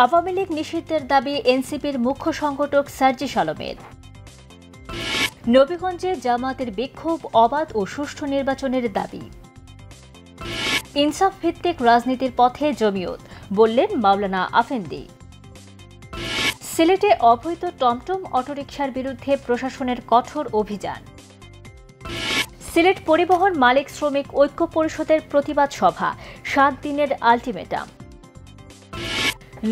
আওয়ামী লীগ নিষিদ্ধের দাবি এনসিপির মুখ্য সংগঠক সার্জিস আলমের। নবীগঞ্জে জামায়াতের বিক্ষোভ, অবাধ ও সুষ্ঠু নির্বাচনের দাবি। ইনসাফ ভিত্তিক রাজনীতির পথে জমিয়ত, বললেন মাওলানা আফেন্দি। সিলেটে অবৈধ টমটম অটোরিকশার বিরুদ্ধে প্রশাসনের কঠোর অভিযান। সিলেট পরিবহন মালিক শ্রমিক ঐক্য পরিষদের প্রতিবাদ সভা, 7 দিনের আলটিমেটাম।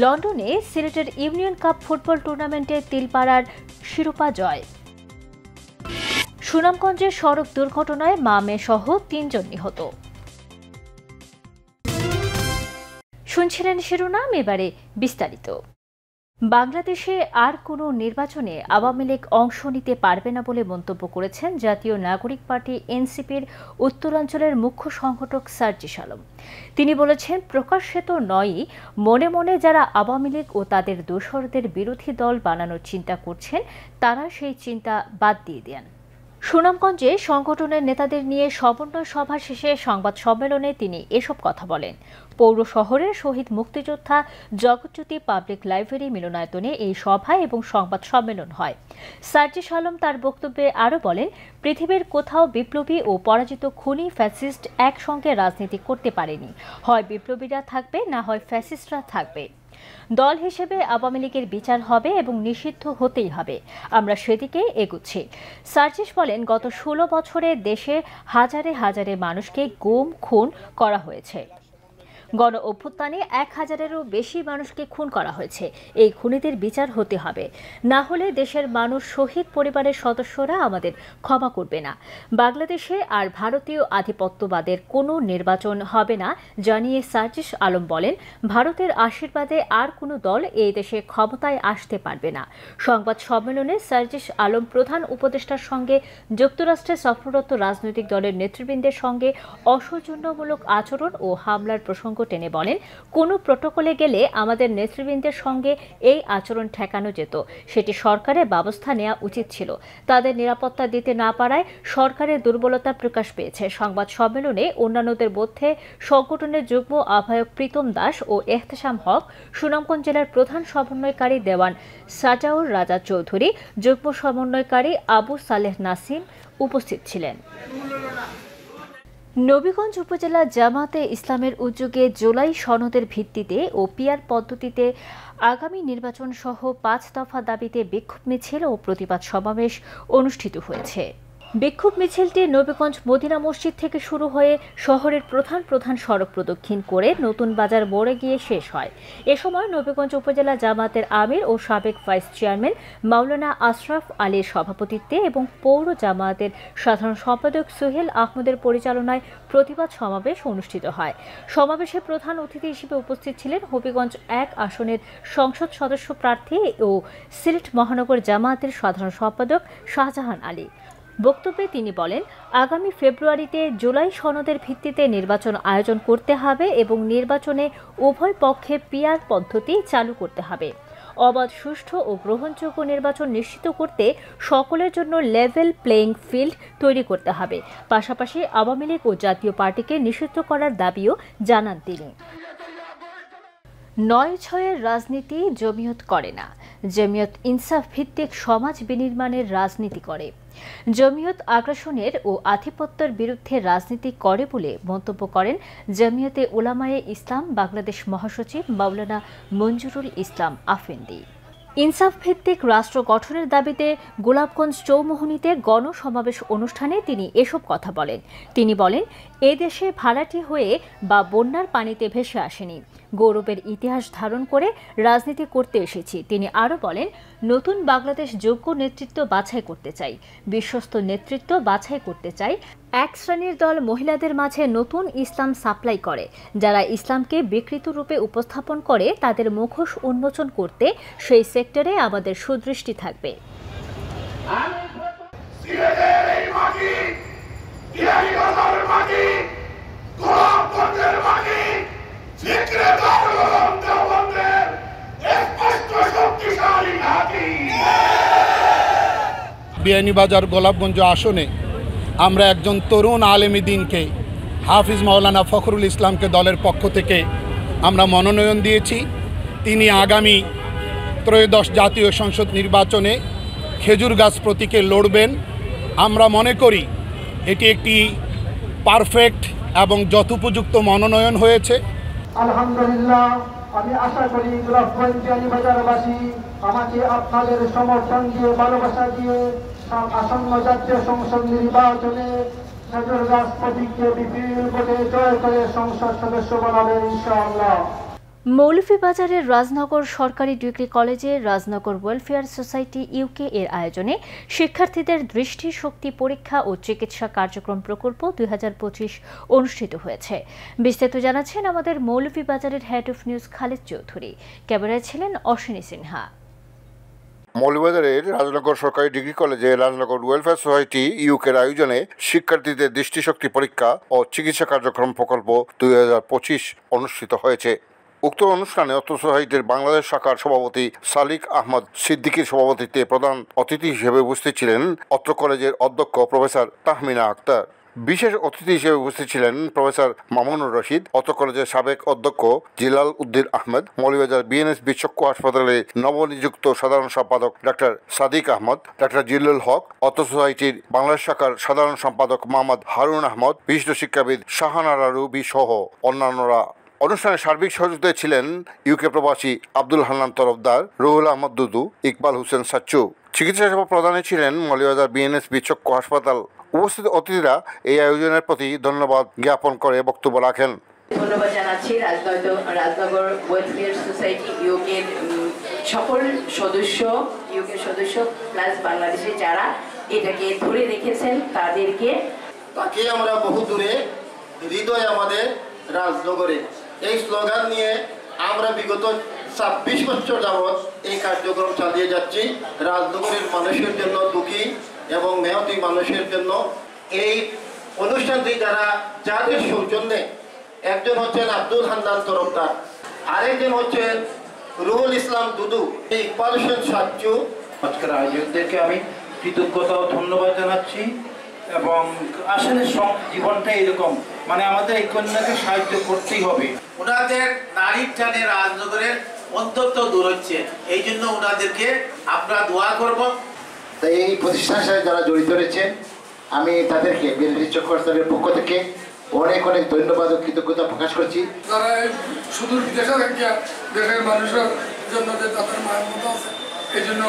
লন্ডনে সিলেটের ইউনিয়ন কাপ ফুটবল টুর্নামেন্টে তিলপাড়ার শিরোপা জয়। সুনামগঞ্জে সড়ক দুর্ঘটনায় মা মেয়ে সহ 3 জন নিহত। শুনছিলেন শিরোনাম, এবারে বিস্তারিত। বাংলাদেশে আর কোনো নির্বাচনে আওয়ামী লীগ অংশ নিতে পারবে না বলে মন্তব্য করেছেন জাতীয় নাগরিক পার্টি এনসিপির উত্তরাঞ্চলের মুখ্য সংগঠক সার্জিস আলম। তিনি বলেছেন, প্রকাশ্যে তো নয়ই, মনে মনে যারা আওয়ামী লীগ ও তাদের দোসরদের বিরোধী দল বানানোর চিন্তা করছেন তারা সেই চিন্তা বাদ দিয়ে দেন। সুনামগঞ্জে সংগঠনের নেতাদের নিয়ে সমন্বয় সভা শেষে সংবাদ সম্মেলনে তিনি এসব কথা বলেন। পৌর শহরের শহীদ মুক্তিযোদ্ধা জগৎজ্যোতি পাবলিক লাইব্রেরি মিলনায়তনে এই সভা এবং সংবাদ সম্মেলন হয়। সার্জিস আলম তার বক্তব্যে আরও বলেন, পৃথিবীর কোথাও বিপ্লবী ও পরাজিত খুনি ফ্যাসিস্ট একসঙ্গে রাজনীতি করতে পারেনি। হয় বিপ্লবীরা থাকবে, না হয় ফ্যাসিস্টরা থাকবে। দল হিসেবে আওয়ামী লীগের বিচার হবে এবং নিষিদ্ধ হতেই হবে। আমরা সেদিকে এগুচ্ছি। সার্জিস বলেন, গত 16 বছরে দেশে হাজারে হাজারে মানুষকে গুম খুন করা হয়েছে। গণ অভ্যুত্থানে 1000-এরও বেশি মানুষকে খুন করা হয়েছে। এই খুনিদের বিচার হতে হবে, না হলে দেশের মানুষ, শহীদ পরিবারের সদস্যরা আমাদের ক্ষমা করবে না। বাংলাদেশে আর ভারতীয় আধিপত্যবাদের কোনো নির্বাচন হবে না জানিয়ে সার্জিস আলম বলেন, ভারতের আশীর্বাদে আর কোনো দল এই দেশে ক্ষমতায় আসতে পারবে না। সংবাদ সম্মেলনে সার্জিস আলম প্রধান উপদেষ্টার সঙ্গে যুক্তরাষ্ট্রে সফররত রাজনৈতিক দলের নেতৃবৃন্দের সঙ্গে অসৌজন্যমূলক আচরণ ও হামলার প্রসঙ্গ টেনে বলেন, কোনো প্রটোকলে গেলে আমাদের নেতৃবৃন্দের সঙ্গে এই আচরণ ঠেকানো যেত, সেটি সরকারের ব্যবস্থা নেওয়া উচিত ছিল। তাদের নিরাপত্তা দিতে না পারায় সরকারের দুর্বলতা প্রকাশ পেয়েছে। সংবাদ সম্মেলনে অন্যান্যদের মধ্যে সংগঠনের যুগ্ম আহ্বায়ক প্রীতম দাস ও এহতেশাম হক, সুনামগঞ্জ জেলার প্রধান সমন্বয়কারী দেওয়ান সাজাউর রাজা চৌধুরী, যুগ্ম সমন্বয়কারী আবু সালেহ নাসিম উপস্থিত ছিলেন। নবীগঞ্জ উপজেলা জামায়াতে ইসলামের উদ্যোগে জুলাই সনদের ভিত্তিতে ও পিআর পদ্ধতিতে আগামী নির্বাচন সহ 5 দফা দাবিতে বিক্ষোভ মিছিল ও প্রতিবাদ সমাবেশ অনুষ্ঠিত হয়েছে। বিক্ষোভ মিছিলটি নবীগঞ্জ মদিনা মসজিদ থেকে শুরু হয়ে শহরের প্রধান প্রধান সড়ক প্রদক্ষিণ করে নতুন বাজার মোড়ে গিয়ে শেষ হয়। এ সময় নবীগঞ্জ উপজেলা জামায়াতের আমির ও সাবেক ভাইস চেয়ারম্যান মাওলানা আশরাফ আলীর সভাপতিত্বে এবং পৌর জামায়াতের সাধারণ সম্পাদক সোহেল আহমদের পরিচালনায় প্রতিবাদ সমাবেশ অনুষ্ঠিত হয়। সমাবেশে প্রধান অতিথি হিসেবে উপস্থিত ছিলেন হবিগঞ্জ 1 আসনের সংসদ সদস্য প্রার্থী ও সিলেট মহানগর জামায়াতের সাধারণ সম্পাদক শাহজাহান আলী। বক্তব্যে তিনি বলেন, আগামী ফেব্রুয়ারিতে জুলাই সনদের ভিত্তিতে নির্বাচন আয়োজন করতে হবে এবং নির্বাচনে উভয় পক্ষে পিআর পদ্ধতি চালু করতে হবে। অবাধ, সুষ্ঠু ও গ্রহণযোগ্য নির্বাচন নিশ্চিত করতে সকলের জন্য লেভেল প্লেইং ফিল্ড তৈরি করতে হবে। পাশাপাশি আওয়ামী লীগ ও জাতীয় পার্টিকে নিষিদ্ধ করার দাবিও জানান তিনি। 9/6-এর রাজনীতি জমিয়ত করে না। জমিয়ত ইনসাফ ভিত্তিক সমাজ বিনির্মাণের রাজনীতি করে। জমিয়ত আগ্রাসনের ও আধিপত্যের বিরুদ্ধে রাজনীতি করে বলে মন্তব্য করেন জমিয়তে উলামায়ে ইসলাম বাংলাদেশ মহাসচিব মাওলানা মঞ্জুরুল ইসলাম আফেন্দি। ইনসাফ ভিত্তিক রাষ্ট্র গঠনের দাবিতে গোলাপগঞ্জ চৌমুহনীতে গণসমাবেশ অনুষ্ঠানে তিনি এসব কথা বলেন। তিনি বলেন, এ দেশে ভাড়াটি হয়ে বা বন্যার পানিতে ভেসে আসেনি, গৌরবের ইতিহাস ধারণ করে রাজনীতি করতে এসেছি। তিনি আরও বলেন, নতুন বাংলাদেশ যোগ্য নেতৃত্ব বাছাই করতে চাই, বিশ্বস্ত নেতৃত্ব বাছাই করতে চাই। এক শ্রেণীর দল মহিলাদের মাঝে নতুন ইসলাম সাপ্লাই করে, যারা ইসলামকে বিকৃত রূপে উপস্থাপন করে তাদের মুখোশ উন্মোচন করতে সেই সেক্টরে আমাদের সুদৃষ্টি থাকবে। বিয়ানীবাজার গোলাপগঞ্জ আসনে আমরা একজন তরুণ আলেমী দ্বীনকে হাফিজ মাওলানা ফখরুল ইসলামকে দলের পক্ষ থেকে আমরা মনোনয়ন দিয়েছি। তিনি আগামী ত্রয়োদশ জাতীয় সংসদ নির্বাচনে খেজুর গাছ প্রতীকে লড়বেন। আমরা মনে করি এটি একটি পারফেক্ট এবং যথোপযুক্ত মনোনয়ন হয়েছে। আলহামদুলিল্লাহ, আমি আশা করি গোলাপগঞ্জ বাজারবাসী আমাকে আপনাদের সমর্থন দিয়ে, ভালোবাসা দিয়ে আসন্ন জাতীয় সংসদ নির্বাচনে খেজুর গাছ প্রতীককে বিপুল ভোটে জয় করে সংসদ সদস্য বানাবেন ইনশাআল্লাহ। মৌলভীবাজারের রাজনগর সরকারি ডিগ্রি কলেজে রাজনগর ওয়েলফেয়ার সোসাইটি ইউকে এর আয়োজনে শিক্ষার্থীদের দৃষ্টিশক্তি পরীক্ষা ও চিকিৎসা কার্যক্রম প্রকল্প 2025 অনুষ্ঠিত হয়েছে। বিস্তারিত জানাচ্ছেন আমাদের মৌলভীবাজারের head of news Khaled Chowdhury. ক্যামেরায় ছিলেন অশ্বিনী সিনহা। মৌলভীবাজারের রাজনগর সরকারি ডিগ্রি কলেজে রাজনগর ওয়েলফেয়ার সোসাইটি ইউকের আয়োজনে শিক্ষার্থীদের দৃষ্টিশক্তি পরীক্ষা ও চিকিৎসা কার্যক্রম প্রকল্প 2025 অনুষ্ঠিত হয়েছে। উক্ত অনুষ্ঠানে অত্র সোসাইটির বাংলাদেশ শাখার সভাপতি সালিক আহমদ সিদ্দিকীর সভাপতিত্বে প্রধান অতিথি হিসেবে উপস্থিত ছিলেন অত্র কলেজের অধ্যক্ষ প্রফেসর তাহমিনা আক্তার। বিশেষ অতিথি হিসেবে উপস্থিত ছিলেন প্রফেসর মামুনুর রশিদ, অত্র কলেজের সাবেক অধ্যক্ষ জিলাল উদ্দিন আহমেদ, মৌলভীবাজার বিএনএসবি চক্ষু হাসপাতালের নবনিযুক্ত সাধারণ সম্পাদক ডাক্তার সাদিক আহমদ, ডাক্তার জিল্লুল হক, অত্র সোসাইটির বাংলাদেশ শাখার সাধারণ সম্পাদক মোহাম্মদ হারুন আহমদ, বিশিষ্ট শিক্ষাবিদ শাহানারা রুবি সহ অন্যান্যরা। অনুষ্ঠানে সার্বিক সহযোগিতায় ছিলেন ইউকে প্রবাসী আব্দুল হান্নান তরফদার, রুহুল আহমদ দুদু, ইকবাল হোসেন সাচ্চু। চিকিৎসা সেবা প্রদানে ছিলেন মৌলভীবাজার বিএনএসবি চক্ষু হাসপাতাল। উপস্থিত অতিথিরা এই আয়োজনের প্রতি ধন্যবাদ জ্ঞাপন করে বক্তব্য রাখেন। ধন্যবাদ জানাচ্ছি রাজনগর ওয়েলফেয়ার সোসাইটি ইউকের সকল সদস্য, ইউকের সদস্য প্লাস বাংলাদেশে যারা এটাকে ধরে রেখেছেন তাদেরকে। তাকে আমরা বহু দূরে, হৃদয় আমাদের রাজনগরে, এই স্লোগান নিয়ে আমরা বিগত 26 বছর যাবৎ এই কার্যক্রম চালিয়ে যাচ্ছি। রাজনগরের মানুষের জন্য, দুঃখী এবং মেহনতি মানুষের জন্য এই অনুষ্ঠানটি যাদের সৌজন্যে, একজন হচ্ছেন আব্দুল হান্নান তরফদার, আরেকজন হচ্ছেন রুহুল ইসলাম দুদু, ইকবাল হোসেন সাচ্চু। আজকের আয়োজকদেরকে আমি কৃতজ্ঞতা ও ধন্যবাদ জানাচ্ছি। এবং আসলে সব জীবনটা এরকম, মানে আমাদের এই কন্যাকে সাহায্য করতেই হবে। ওনাদের নারীর টানে রাজনগরের অন্তত দূর হচ্ছে, এই জন্য ওনাদেরকে আমরা দোয়া করব। তাই এই প্রতিষ্ঠানের সাথে যারা জড়িত রয়েছেন, আমি তাদেরকে বিএনপি চক্ষু হাসপাতালের পক্ষ থেকে অনেক অনেক ধন্যবাদ ও কৃতজ্ঞতা প্রকাশ করছি। যারা শুধু বিদেশে থাকিয়া দেশের মানুষের জন্য যে তাদের মায়ের মতো আছে, এই জন্য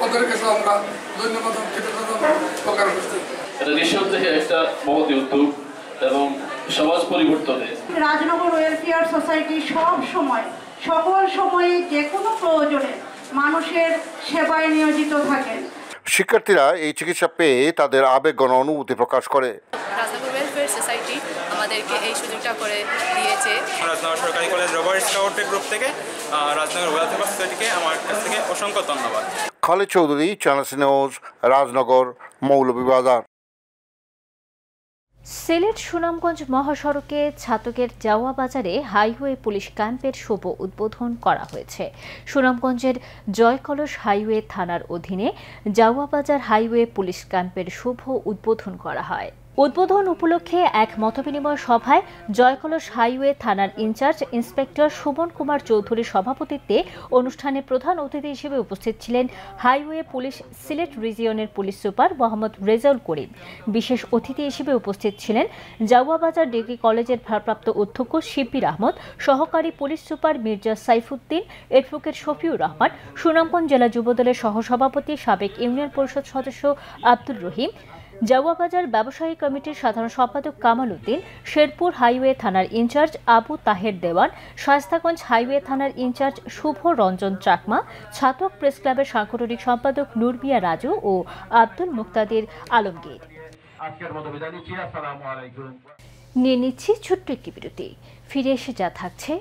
ওদের কাছে আমরা ধন্যবাদ ও কৃতজ্ঞতা প্রকাশ করছি। এটা নিঃসন্দেহে একটা মহৎ উদ্যোগ এবং সমাজ পরিবর্তনে রাজনগর ওয়েলফেয়ার সোসাইটি সব সময়, সকল সময়ে, যে কোনো প্রয়োজনে মানুষের সেবায় নিয়োজিত থাকেন। শিক্ষার্থীরা এই চিকিৎসা পেয়ে তাদের আবেগ গণ অনুভূতি প্রকাশ করে। রাজনগর ওয়েলফেয়ার সোসাইটি আমাদেরকে এই সুযোগটা করে দিয়েছে। রাজনগর সরকারি কলেজ রবার্ট স্কাউটের গ্রুপ থেকে রাজনগর ওয়েলফেয়ার সোসাইটিকে আমার কাছ থেকে অসংখ্য ধন্যবাদ। Khaled Chowdhury, channel news, Rajnagar, Moulvibazar. সিলেট সুনামগঞ্জ মহাসড়কে ছাতকের জাওয়া বাজারে হাইওয়ে পুলিশ ক্যাম্পের শুভ উদ্বোধন করা হয়েছে। সুনামগঞ্জের জয়কলস হাইওয়ে থানার অধীনে জাওয়া বাজার হাইওয়ে পুলিশ ক্যাম্পের শুভ উদ্বোধন করা হয়। উদ্বোধন উপলক্ষে এক মতবিনিময় সভায় জয়কলস হাইওয়ে থানার ইনচার্জ ইন্সপেক্টর সুমন কুমার চৌধুরীর সভাপতিত্বে অনুষ্ঠানে প্রধান অতিথি হিসেবে উপস্থিত ছিলেন হাইওয়ে পুলিশ সিলেট রিজিয়নের পুলিশ সুপার মোহাম্মদ রেজাউল করিম। বিশেষ অতিথি হিসেবে উপস্থিত ছিলেন জাওয়া বাজার ডিগ্রি কলেজের ভারপ্রাপ্ত অধ্যক্ষ শিব্বির আহমদ, সহকারী police super Mirza Saifuddin, advocate Shafiur Rahman, Sunamganj জেলা যুবদলের সহসভাপতি সাবেক ইউনিয়ন পরিষদ সদস্য আব্দুর রহিম, জাওয়া বাজার ব্যবসায়ী কমিটির সাধারণ সম্পাদক কামাল উদ্দিন, শেরপুর হাইওয়ে থানার ইনচার্জ আবু তাহের দেওয়ান, শায়েস্তাগঞ্জ হাইওয়ে থানার ইনচার্জ শুভ রঞ্জন চাকমা, ছাতক প্রেস ক্লাবের সাংগঠনিক সম্পাদক নুরবিয়া রাজু ও আব্দুল মুক্তাদির আলমগীর। নিয়ে নিচ্ছি ছোট্ট একটি বিরতি, ফিরে এসে যা থাকছে।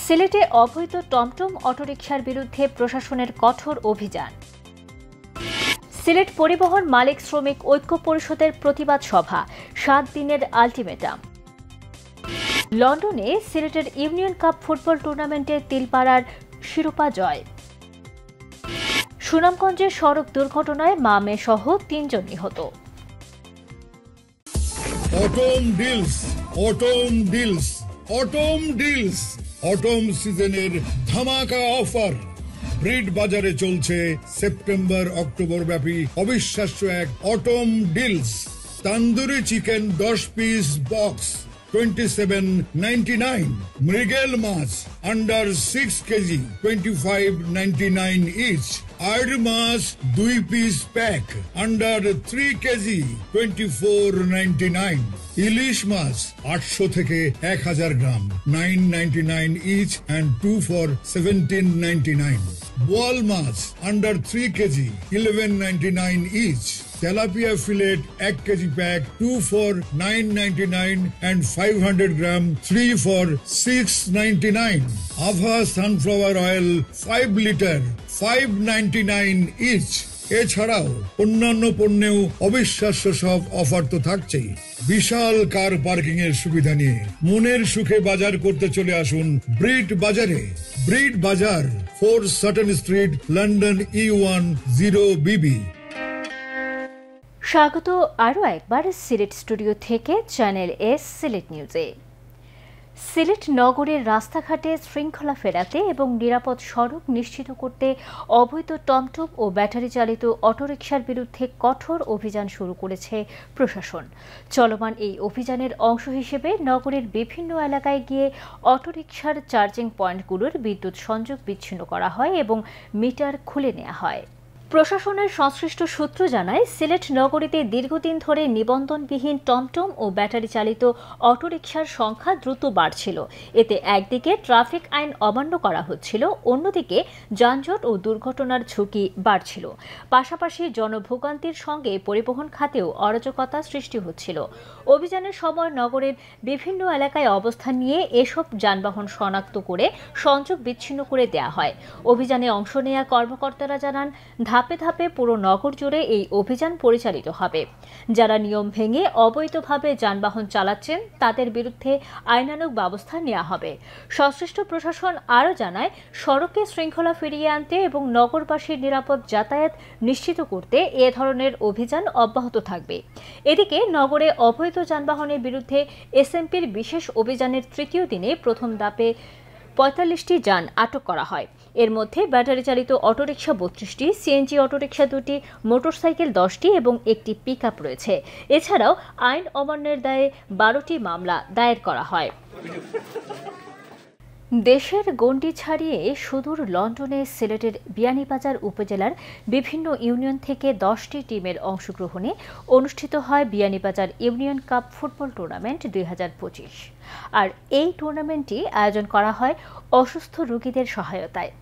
সিলেটে অবৈধ টমটম অটোরিকশার বিরুদ্ধে প্রশাসনের কঠোর অভিযান। সিলেট পরিবহন মালিক শ্রমিক ঐক্য পরিষদের প্রতিবাদ সভা, 7 দিনের আলটিমেটাম। লন্ডনে সিলেটের ইউনিয়ন কাপ ফুটবল টুর্নামেন্টে তিলপাড়ার শিরোপা জয়। সুনামগঞ্জে সড়ক দুর্ঘটনায় মা মেয়ে সহ 3 জন নিহত। Autumn deals, autumn deals, autumn deals. Autumn সিজনের ধামাকা অফার। ব্রিড বাজারে চলছে সেপ্টেম্বর অক্টোবর ব্যাপী অবিশ্বাস্য এক autumn deals. Tandoori chicken 10 piece box 27.99, মৃগেল মাছ আন্ডার 6 কেজি 25.99 ইচ, আড় মাছ 2 পিস প্যাক আন্ডার 3 কেজি 24.99, ইলিশ মাছ 800 থেকে 1000 গ্রাম 9.99 ইচ and 2 for 17.99, বোয়াল মাছ under 3 kg 11.99 each, tilapia fillet 1 kg pack 2 for 9.99 and 500 gram 3 for 6.99, আভা সানফ্লাওয়ার অয়েল 5 লিটার 5.99 ইচ। এছাড়াও অন্যান্য পণ্যেও অবিশ্বাস্য সব অফার তো থাকছেই। বিশাল কার পার্কিং এর সুবিধা নিয়ে মনের সুখে বাজার করতে চলে আসুন ব্রিড বাজারে। ব্রিড বাজার, 4 certain street, London E1 0BB। স্বাগত আরও একবার সিলেট স্টুডিও থেকে চ্যানেল এস সিলেট নিউজে। সিলেট নগরের রাস্তাঘাটে শৃঙ্খলা ফেরাতে এবং নিরাপদ সড়ক নিশ্চিত করতে অবৈধ টমটম ও ব্যাটারি চালিত অটোরিকশার বিরুদ্ধে কঠোর অভিযান শুরু করেছে প্রশাসন। চলমান এই অভিযানের অংশ হিসেবে নগরের বিভিন্ন এলাকায় গিয়ে অটোরিকশার চার্জিং পয়েন্টগুলোর বিদ্যুৎ সংযোগ বিচ্ছিন্ন করা হয় এবং মিটার খুলে নেওয়া হয়। প্রশাসনের সংশ্লিষ্ট সূত্র জানায়, সিলেট নগরীতে দীর্ঘদিন ধরে নিবন্ধনবিহীন টমটম ও ব্যাটারি চালিত অটোরিকশার সংখ্যা দ্রুত বাড়ছিল। এতে একদিকে ট্রাফিক আইন অমান্য করা হচ্ছিল, অন্যদিকে যানজট ও দুর্ঘটনার ঝুঁকি বাড়ছিল। পাশাপাশি জনভোগান্তির সঙ্গে পরিবহন খাতেও অরাজকতা সৃষ্টি হচ্ছিল। অভিযানের সময় নগরের বিভিন্ন এলাকায় অবস্থান নিয়ে এসব যানবাহন শনাক্ত করে সংযোগ বিচ্ছিন্ন করে দেওয়া হয়। অভিযানে অংশ নেওয়া কর্মকর্তারা জানান, ধাপে ধাপে পুরো নগর জুড়ে এই অভিযান পরিচালিত হবে। যারা নিয়ম ভেঙে অবৈধভাবে যানবাহন চালাচ্ছেন তাদের বিরুদ্ধে আইনানুগ ব্যবস্থা নেওয়া হবে। সংশ্লিষ্ট প্রশাসন আরও জানায়, সড়কে শৃঙ্খলা ফিরিয়ে আনতে এবং নগরবাসীর নিরাপদ যাতায়াত নিশ্চিত করতে এ ধরনের অভিযান অব্যাহত থাকবে। এদিকে নগরে অবৈধ যানবাহনের বিরুদ্ধে এসএমপির বিশেষ অভিযানের তৃতীয় দিনে প্রথম ধাপে 45টি যান আটক করা হয়। এর মধ্যে ব্যাটারি চালিত অটোরিকশা 32টি, সিএনজি অটোরিকশা 2টি, মোটরসাইকেল 10টি এবং একটি পিকআপ রয়েছে। এছাড়াও আইন অমান্যের দায়ে 12টি মামলা দায়ের করা হয়। দেশের গণ্ডি ছাড়িয়ে সুদূর লন্ডনে সিলেটের বিয়ানীবাজার উপজেলার বিভিন্ন ইউনিয়ন থেকে 10টি টিমের অংশগ্রহণে অনুষ্ঠিত হয় Beanibazar union cup football tournament 2025। আর এই টুর্নামেন্টটি আয়োজন করা হয় অসুস্থ রোগীদের সহায়তায়।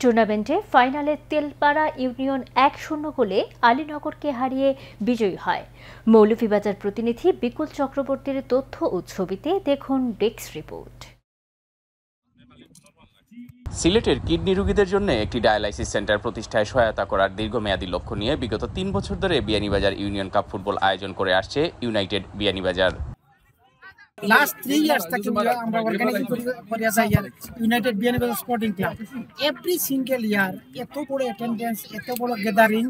টুর্নামেন্টে ফাইনালে তেলপাড়া ইউনিয়ন 1-0 গোলে আলীনগরকে হারিয়ে বিজয়ী হয়। মৌলভীবাজার প্রতিনিধি বিকুল চক্রবর্তীর তথ্য ও ছবিতে দেখুন ডেস্ক রিপোর্ট। সিলেটের কিডনি রোগীদের জন্য একটি ডায়ালাইসিস সেন্টার প্রতিষ্ঠায় সহায়তা করার দীর্ঘমেয়াদী লক্ষ্য নিয়ে বিগত 3 বছর ধরে বিয়ানীবাজার ইউনিয়ন কাপ ফুটবল আয়োজন করে আসছে ইউনাইটেড বিয়ানীবাজার। Last 3 years থেকে আমরা অর্গানাইজ করে আসি united Beanibazar sporting club. Every single year এত বড় অ্যাটেন্ডেন্স, এত বড় গ্যাদারিং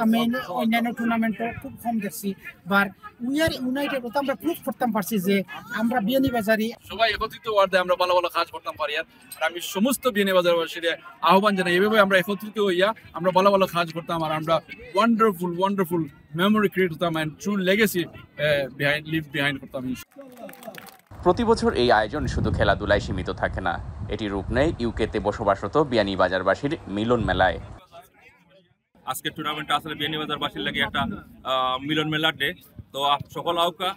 আমি অন্যান্য টুর্নামেন্টও খুব কম দেখছি। বাট উই আর ইউনাইটেড, ওটা আমরা প্রুভ করতে পারছি যে আমরা বিয়ানীবাজারি সবাই একত্রিত হওয়াতে আমরা ভালো ভালো কাজ করতে পারি। আর আমি সমস্ত বিয়ানীবাজারবাসীর আহ্বান জানাই, এভাবে আমরা একত্রিত হইয়া আমরা ভালো ভালো কাজ করতাম আর আমরা ওয়ান্ডারফুল মেমোরি ক্রিয়েট করতাম এন্ড ট্রু লেগেসি বিহাইন্ড করতাম। প্রতি বছর এই আয়োজন শুধু খেলাধুলায় সীমিত থাকে না, এটি রূপ নেয় ইউকেতে বসবাসরত বিয়ানীবাজারবাসীর মিলন মেলায়। আজকের টুর্নামেন্টটা আসলে বিয়ানীবাজারবাসীর লাগে একটা মিলন মেলার ডে। তো সকল আউকা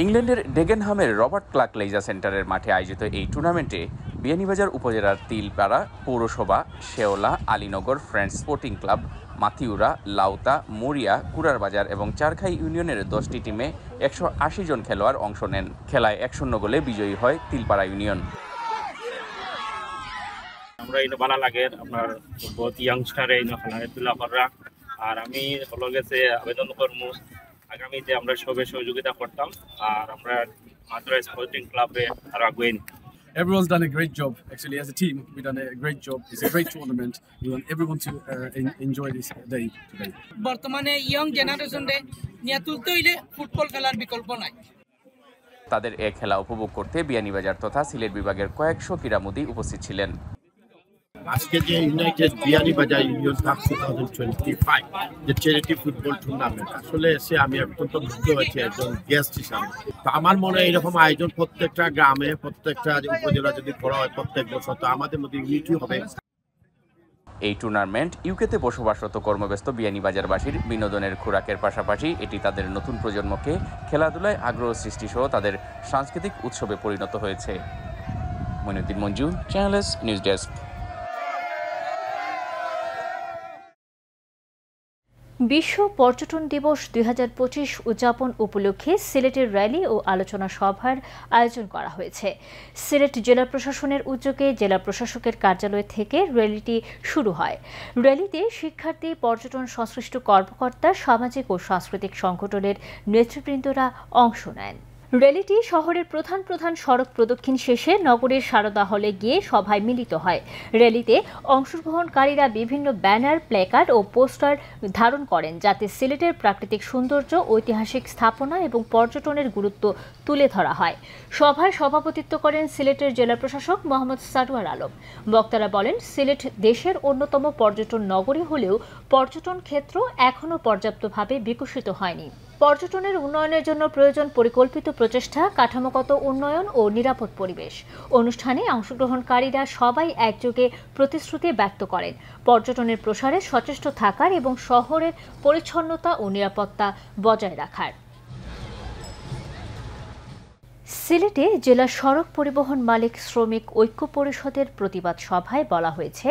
ইংল্যান্ডের ডেগেনহামের রবার্ট ক্লার্ক লেজার সেন্টারের মাঠে আয়োজিত এই টুর্নামেন্টে বিয়ানীবাজার উপজেলার তিলপাড়া পৌরসভা, Sheola, Alinagar, friends sporting club, Mathiura, Lauta, Moria, Kurarbazar এবং চারখাই ইউনিয়নের 10টি টিমে 180 জন খেলোয়াড় অংশ নেন। খেলায় 1-0 গোলে বিজয়ী হয় তিলপাড়া ইউনিয়ন। আমরা এটা ভালো লাগে, আপনার বহুত ইয়াংস্টার এই খেলাধুলা করা। আর আমি হলো গেছে আবেদন করবো আগামীতে আমরা সবে সহযোগিতা করতাম আর আমরা মাত্র স্পোর্টিং ক্লাবে আর আগুয়েন everyone's done a great job. Actually, as a team, we've done a great job. It's a great tournament. We want everyone to enjoy this day today. বর্তমানে ইয়ং জেনারেশনে নিয়ে তুলতে হইলে ফুটবল খেলার বিকল্প নাই। তাদের এই খেলা উপভোগ করতে বিয়ানীবাজার তথা সিলেট বিভাগের কয়েকশো ক্রীড়ামোদী উপস্থিত ছিলেন। আজকে যে ইউনাইটেড বিয়ানীবাজার ইউনিয়ন কাপ 2025 যে চ্যারিটি ফুটবল টুর্নামেন্ট আসলে এসে আমি অত্যন্ত মুগ্ধ হয়েছি একজন গেস্ট হিসাবে। তো আমার মনে হয় এরকম আয়োজন প্রত্যেকটা গ্রামে প্রত্যেকটা উপজেলা যদি করা হয় প্রত্যেক বছর, তো আমাদের মধ্যে ইউনিটি হবে। এই টুর্নামেন্ট ইউকেতে বসবাসরত কর্মব্যস্ত বিয়ানীবাজারবাসীর বিনোদনের খোরাকের পাশাপাশি এটি তাদের নতুন প্রজন্মকে খেলাধুলায় আগ্রহ সৃষ্টি সহ তাদের সাংস্কৃতিক উৎসবে পরিণত হয়েছে। Moinuddin Manju, channel S news desk. বিশ্ব পর্যটন দিবস 2025 উদযাপন উপলক্ষে সিলেটের র্যালি ও আলোচনা সভার আয়োজন করা হয়েছে। সিলেট জেলা প্রশাসনের উদ্যোগে জেলা প্রশাসকের কার্যালয় থেকে র্যালিটি শুরু হয়। র্যালিতে শিক্ষার্থী, পর্যটন সংশ্লিষ্ট কর্মকর্তা, সামাজিক ও সাংস্কৃতিক সংগঠনের নেতৃবৃন্দরা অংশ নেন। র্যালিটি শহরের প্রধান প্রধান সড়ক প্রদক্ষিণ শেষে নগরের সারদা হলে গিয়ে সভায় মিলিত হয়। র্যালিতে অংশগ্রহণকারীরা বিভিন্ন ব্যানার, প্ল্যাকার্ড ও পোস্টার ধারণ করেন, যাতে সিলেটের প্রাকৃতিক সৌন্দর্য, ঐতিহাসিক স্থাপনা এবং পর্যটনের গুরুত্ব তুলে ধরা হয়। সভায় সভাপতিত্ব করেন সিলেটের জেলা প্রশাসক মোহাম্মদ সারোয়ার আলম। বক্তারা বলেন, সিলেট দেশের অন্যতম পর্যটন নগরী হলেও পর্যটন ক্ষেত্র এখনও পর্যাপ্তভাবে বিকশিত হয়নি। পর্যটনের উন্নয়নের জন্য প্রয়োজন পরিকল্পিত প্রচেষ্টা, কাঠামোগত উন্নয়ন ও নিরাপদ পরিবেশ। অনুষ্ঠানে অংশগ্রহণকারীরা সবাই একযোগে প্রতিশ্রুতি ব্যক্ত করেন পর্যটনের প্রসারে সচেষ্ট থাকার এবং শহরের পরিচ্ছন্নতা ও নিরাপত্তা বজায় রাখার। সিলেটে জেলা সড়ক পরিবহন মালিক শ্রমিক ঐক্য পরিষদের প্রতিবাদ সভায় বলা হয়েছে,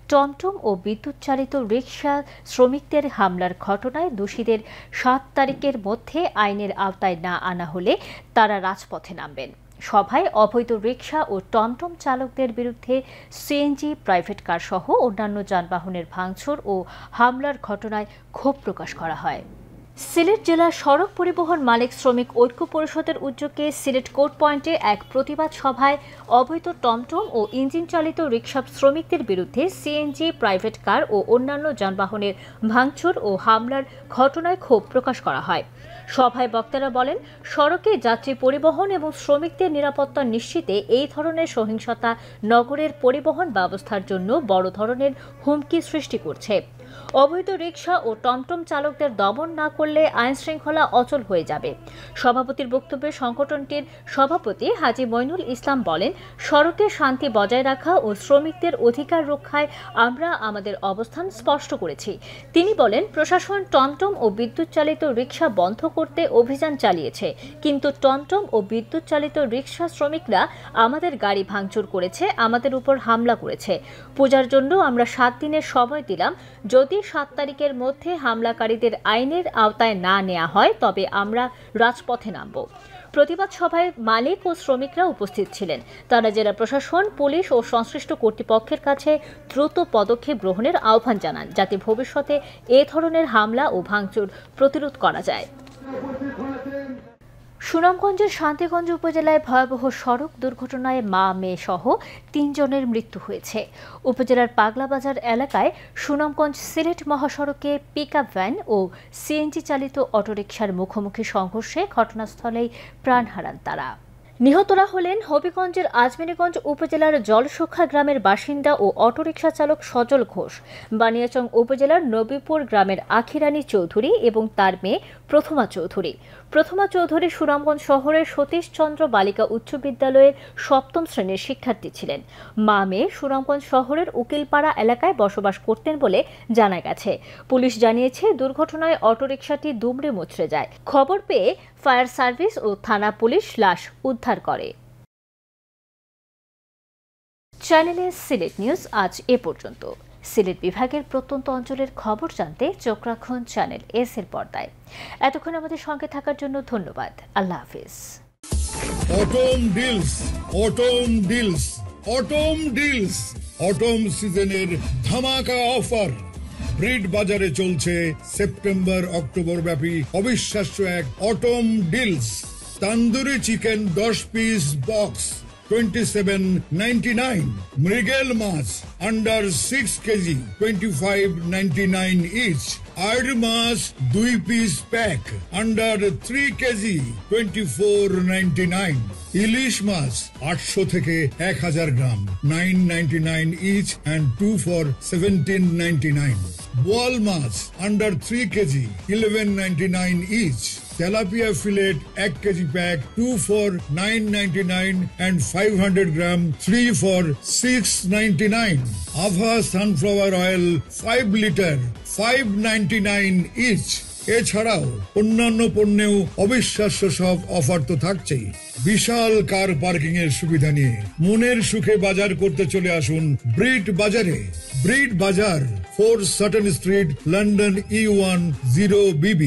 টমটম ও বিদ্যুৎ চালিত রিকশা শ্রমিকদের হামলার ঘটনায় দোষীদের 7 তারিখের মধ্যে আইনের আওতায় না আনা হলে তারা রাজপথে নামবেন। সভায় অবৈধ রিকশা ও টমটম চালকদের বিরুদ্ধে সিএনজি, প্রাইভেট কার সহ অন্যান্য যানবাহনের ভাঙচুর ও হামলার ঘটনায় ক্ষোভ প্রকাশ করা হয়। সিলেট জেলা সড়ক পরিবহন মালিক শ্রমিক ঐক্য পরিষদের উদ্যোগে সিলেট কোর্ট পয়েন্টে এক প্রতিবাদ সভায় অবৈধ টমটম ও ইঞ্জিন চালিত রিকশা শ্রমিকদের বিরুদ্ধে সিএনজি, প্রাইভেট কার ও অন্যান্য যানবাহনের ভাঙচুর ও হামলার ঘটনায় ক্ষোভ প্রকাশ করা হয়। সভায় বক্তারা বলেন, সড়কে যাত্রী পরিবহন এবং শ্রমিকদের নিরাপত্তা নিশ্চিতে এই ধরনের সহিংসতা নগরের পরিবহন ব্যবস্থার জন্য বড় ধরনের হুমকি সৃষ্টি করছে। অবৈধ রিকশা ও টমটম চালকদের দমন না করলে আইন শৃঙ্খলা অচল হয়ে যাবে। সভাপতির বক্তব্যে সংগঠনটির সভাপতি হাজী মইনুল ইসলাম বলেন, সড়কে শান্তি বজায় রাখা ও শ্রমিকদের অধিকার রক্ষায় আমরা আমাদের অবস্থান স্পষ্ট করেছি। তিনি বলেন, প্রশাসন টমটম ও বিদ্যুৎ চালিত রিকশা বন্ধ করতে অভিযান চালিয়েছে, কিন্তু টমটম ও বিদ্যুৎ চালিত রিকশা শ্রমিকরা আমাদের গাড়ি ভাঙচুর করেছে, আমাদের উপর হামলা করেছে। পূজার জন্য আমরা 7 দিনের সময় দিলাম। যদি 7 তারিখের মধ্যে হামলাকারীদের আইনের আওতায় না নেওয়া হয় তবে আমরা রাজপথে নামব। প্রতিবাদ সভায় মালিক ও শ্রমিকরা উপস্থিত ছিলেন। তারা জেলা প্রশাসন, পুলিশ ও সংশ্লিষ্ট কর্তৃপক্ষের কাছে দ্রুত পদক্ষেপ গ্রহণের আহ্বান জানান, যাতে ভবিষ্যতে এ ধরনের হামলা ও ভাঙচুর প্রতিরোধ করা যায়। সুনামগঞ্জের শান্তিগঞ্জ উপজেলায় ভয়াবহ সড়ক দুর্ঘটনায় মা, মেয়ে সহ 3 জনের মৃত্যু হয়েছে। উপজেলার পাগলাবাজার এলাকায় সুনামগঞ্জ সিলেট মহাসড়কে পিকআপ ভ্যান ও সিএনজি চালিত অটোরিকশার মুখোমুখি সংঘর্ষে ঘটনাস্থলেই প্রাণ হারান তারা। নিহতরা হলেন হবিগঞ্জের আজমেরীগঞ্জ উপজেলার জলসুখা গ্রামের বাসিন্দা ও অটোরিকশা চালক সজল ঘোষ, বানিয়াচং উপজেলার নবীপুর গ্রামের আখিরানী চৌধুরী এবং তার মেয়ে প্রথমা চৌধুরী। প্রথমা চৌধুরী সুনামগঞ্জ শহরের সতীশচন্দ্র বালিকা উচ্চ বিদ্যালয়ের 7ম শ্রেণীর শিক্ষার্থী ছিলেন। মা, মেয়ে সুনামগঞ্জ শহরের উকিলপাড়া এলাকায় বসবাস করতেন বলে জানা গেছে। পুলিশ জানিয়েছে, দুর্ঘটনায় অটোরিকশাটি দুমড়ে মুচড়ে যায়। খবর পেয়ে ফায়ার সার্ভিস ও থানা পুলিশ লাশ উদ্ধার করে। চ্যানেলে সিলেট নিউজ আজ এ পর্যন্ত। সিলেট বিভাগের প্রত্যন্ত অঞ্চলের খবর জানতে চোখ রাখুন চ্যানেল এস এর পর্দায়। এতক্ষণ আমাদের সঙ্গে থাকার জন্য ধন্যবাদ। আল্লাহ হাফিজ। Autumn deals, autumn deals, autumn deals, autumn সিজনের ধামাকা অফার ব্রিড বাজারে চলছে সেপ্টেম্বর অক্টোবর ব্যাপী অবিশ্বাস্য এক autumn deals. Tandoori chicken 10 piece box 27.99. Mrigel mass under 6 kg 25.99 each. Air mass 2 piece pack under 3 kg 24.99. Ilish mass 800 থেকে 1000 গ্রাম 9.99 each and 2 for 17.99. Boal mass under 3 kg 11.99 each. Tilapia fillet 1 kg pack 2 for 9.99 and 500 gram 3 for 6.99. Ava sunflower oil 5 liter 5.99 each. এছাড়াও অন্যান্য পণ্যেও অবিশ্বাস্য সব offer তো থাকছেই। বিশাল car parking এর সুবিধা নিয়ে মনের সুখে বাজার করতে চলে আসুন ব্রিড বাজারে। ব্রিড বাজার 4 সাটন স্ট্রিট, লন্ডন E10BB।